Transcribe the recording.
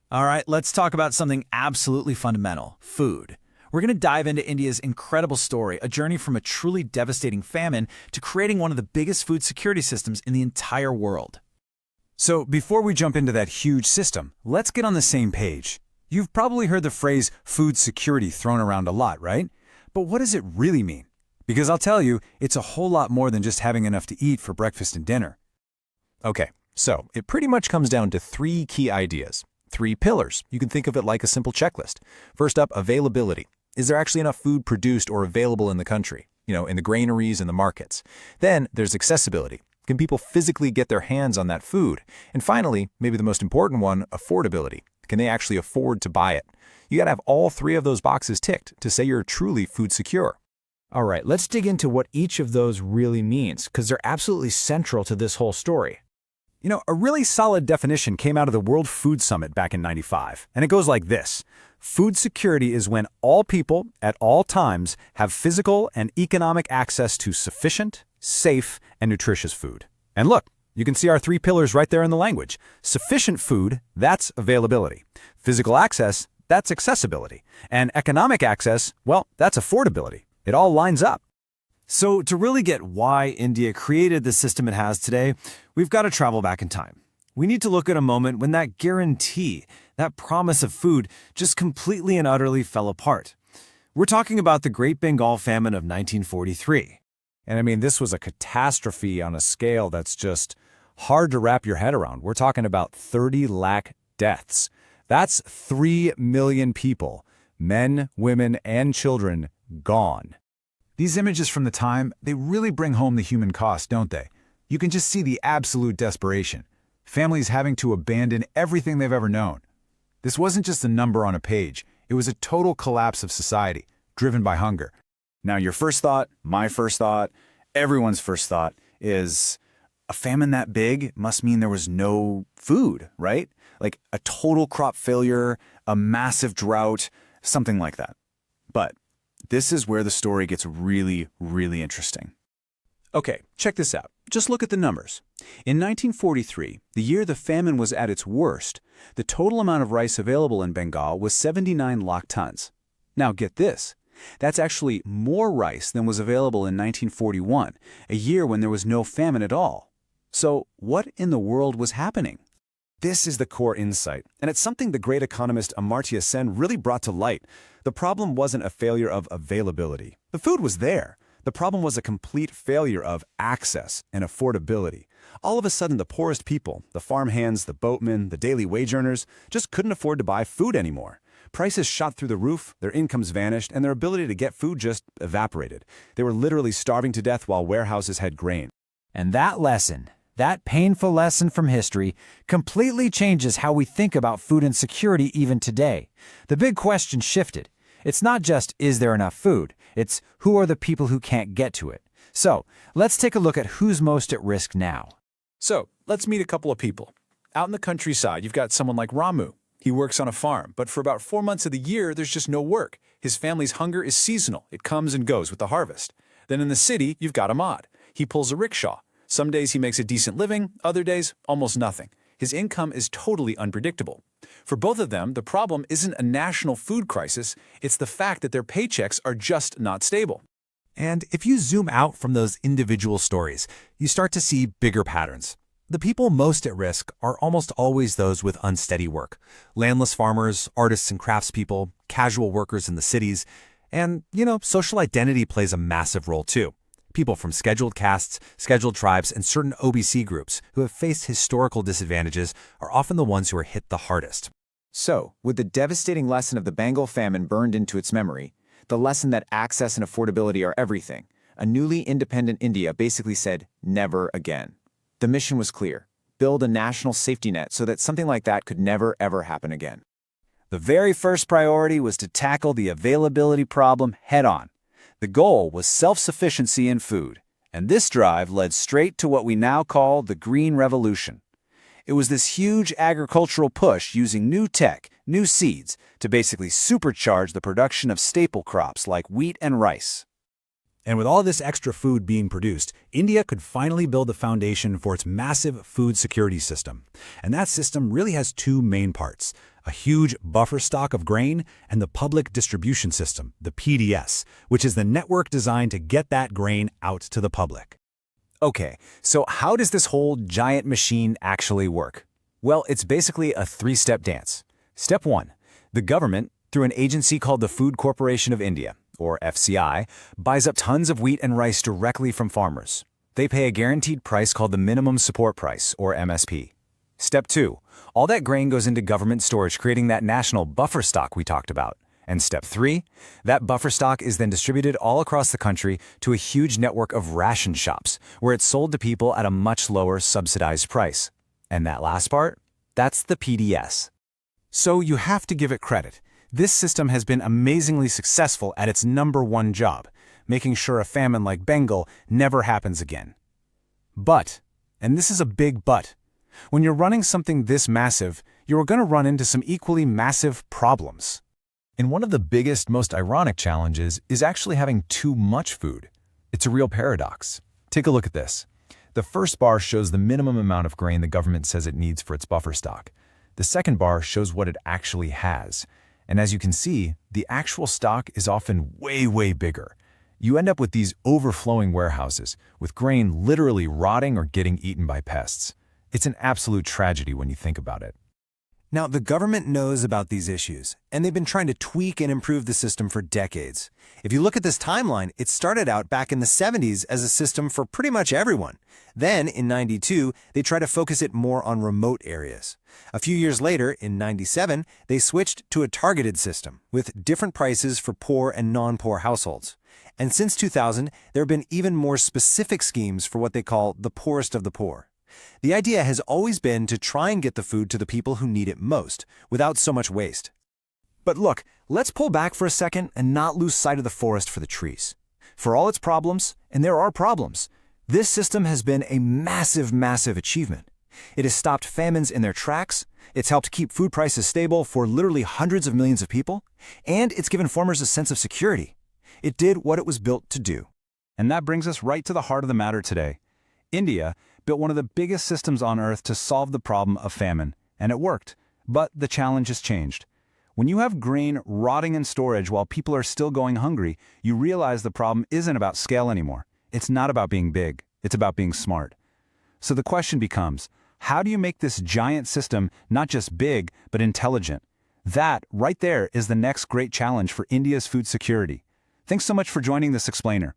All right, let's talk about something absolutely fundamental, food. We're going to dive into India's incredible story, a journey from a truly devastating famine to creating one of the biggest food security systems in the entire world. So before we jump into that huge system, let's get on the same page. You've probably heard the phrase food security thrown around a lot, right? But what does it really mean? Because I'll tell you, it's a whole lot more than just having enough to eat for breakfast and dinner. Okay, so it pretty much comes down to three key ideas. Three pillars. You can think of it like a simple checklist. First up, availability. Is there actually enough food produced or available in the country? In the granaries and the markets. Then there's accessibility. Can people physically get their hands on that food? And finally, maybe the most important one, affordability. Can they actually afford to buy it? You gotta have all three of those boxes ticked to say you're truly food secure. All right, let's dig into what each of those really means, because they're absolutely central to this whole story. A really solid definition came out of the World Food Summit back in '95, and it goes like this. Food security is when all people, at all times, have physical and economic access to sufficient, safe, and nutritious food. And look, you can see our three pillars right there in the language. Sufficient food, that's availability. Physical access, that's accessibility. And economic access, well, that's affordability. It all lines up. So to really get why India created the system it has today, we've got to travel back in time. We need to look at a moment when that guarantee, that promise of food, just completely and utterly fell apart. We're talking about the Great Bengal Famine of 1943. And I mean, this was a catastrophe on a scale that's just hard to wrap your head around. We're talking about 30 lakh deaths. That's 3 million people, men, women, and children, gone. These images from the time, they really bring home the human cost, don't they? You can just see the absolute desperation. Families having to abandon everything they've ever known. This wasn't just a number on a page. It was a total collapse of society, driven by hunger. Now, your first thought, my first thought, everyone's first thought is, a famine that big must mean there was no food, right? Like a total crop failure, a massive drought, something like that. But this is where the story gets really, really interesting. Okay, check this out. Just look at the numbers. In 1943, the year the famine was at its worst, the total amount of rice available in Bengal was 79 lakh tons. Now get this. That's actually more rice than was available in 1941, a year when there was no famine at all. So what in the world was happening? This is the core insight, and it's something the great economist Amartya Sen really brought to light. The problem wasn't a failure of availability. The food was there. The problem was a complete failure of access and affordability. All of a sudden, the poorest people, the farmhands, the boatmen, the daily wage earners, just couldn't afford to buy food anymore. Prices shot through the roof, their incomes vanished, and their ability to get food just evaporated. They were literally starving to death while warehouses had grain. And that lesson, that painful lesson from history, completely changes how we think about food insecurity even today. The big question shifted. It's not just, is there enough food? It's, who are the people who can't get to it? So, let's take a look at who's most at risk now. So, let's meet a couple of people. Out in the countryside, you've got someone like Ramu. He works on a farm, but for about 4 months of the year, there's just no work. His family's hunger is seasonal. It comes and goes with the harvest. Then in the city, you've got Ahmad. He pulls a rickshaw. Some days he makes a decent living, other days, almost nothing. His income is totally unpredictable. For both of them, the problem isn't a national food crisis, it's the fact that their paychecks are just not stable. And if you zoom out from those individual stories, you start to see bigger patterns. The people most at risk are almost always those with unsteady work. Landless farmers, artists and craftspeople, casual workers in the cities, and, social identity plays a massive role too. People from scheduled castes, scheduled tribes, and certain OBC groups who have faced historical disadvantages are often the ones who are hit the hardest. So, with the devastating lesson of the Bengal famine burned into its memory, the lesson that access and affordability are everything, a newly independent India basically said, never again. The mission was clear: build a national safety net so that something like that could never, ever happen again. The very first priority was to tackle the availability problem head-on. The goal was self-sufficiency in food, and this drive led straight to what we now call the Green Revolution. It was this huge agricultural push using new tech, new seeds, to basically supercharge the production of staple crops like wheat and rice. And with all this extra food being produced, India could finally build the foundation for its massive food security system. And that system really has two main parts: a huge buffer stock of grain, and the public distribution system, the PDS, which is the network designed to get that grain out to the public. Okay, so how does this whole giant machine actually work? Well, it's basically a three-step dance. Step 1. The government, through an agency called the Food Corporation of India, or FCI, buys up tons of wheat and rice directly from farmers. They pay a guaranteed price called the Minimum Support Price, or MSP. Step 2. All that grain goes into government storage, creating that national buffer stock we talked about. And step 3, that buffer stock is then distributed all across the country to a huge network of ration shops, where it's sold to people at a much lower subsidized price. And that last part? That's the PDS. So you have to give it credit. This system has been amazingly successful at its #1 job, making sure a famine like Bengal never happens again. But, and this is a big but, when you're running something this massive, you're going to run into some equally massive problems. And one of the biggest, most ironic challenges is actually having too much food. It's a real paradox. Take a look at this. The first bar shows the minimum amount of grain the government says it needs for its buffer stock. The second bar shows what it actually has. And as you can see, the actual stock is often way, way bigger. You end up with these overflowing warehouses, with grain literally rotting or getting eaten by pests. It's an absolute tragedy when you think about it. Now, the government knows about these issues, and they've been trying to tweak and improve the system for decades. If you look at this timeline, it started out back in the 70s as a system for pretty much everyone. Then, in 92, they tried to focus it more on remote areas. A few years later, in 97, they switched to a targeted system, with different prices for poor and non-poor households. And since 2000, there have been even more specific schemes for what they call the poorest of the poor. The idea has always been to try and get the food to the people who need it most, without so much waste. But look, let's pull back for a second and not lose sight of the forest for the trees. For all its problems, and there are problems, this system has been a massive, massive achievement. It has stopped famines in their tracks, it's helped keep food prices stable for literally hundreds of millions of people, and it's given farmers a sense of security. It did what it was built to do. And that brings us right to the heart of the matter today. India built one of the biggest systems on Earth to solve the problem of famine, and it worked. But the challenge has changed. When you have grain rotting in storage while people are still going hungry, you realize the problem isn't about scale anymore. It's not about being big, it's about being smart. So the question becomes, how do you make this giant system not just big, but intelligent? That, right there, is the next great challenge for India's food security. Thanks so much for joining this explainer.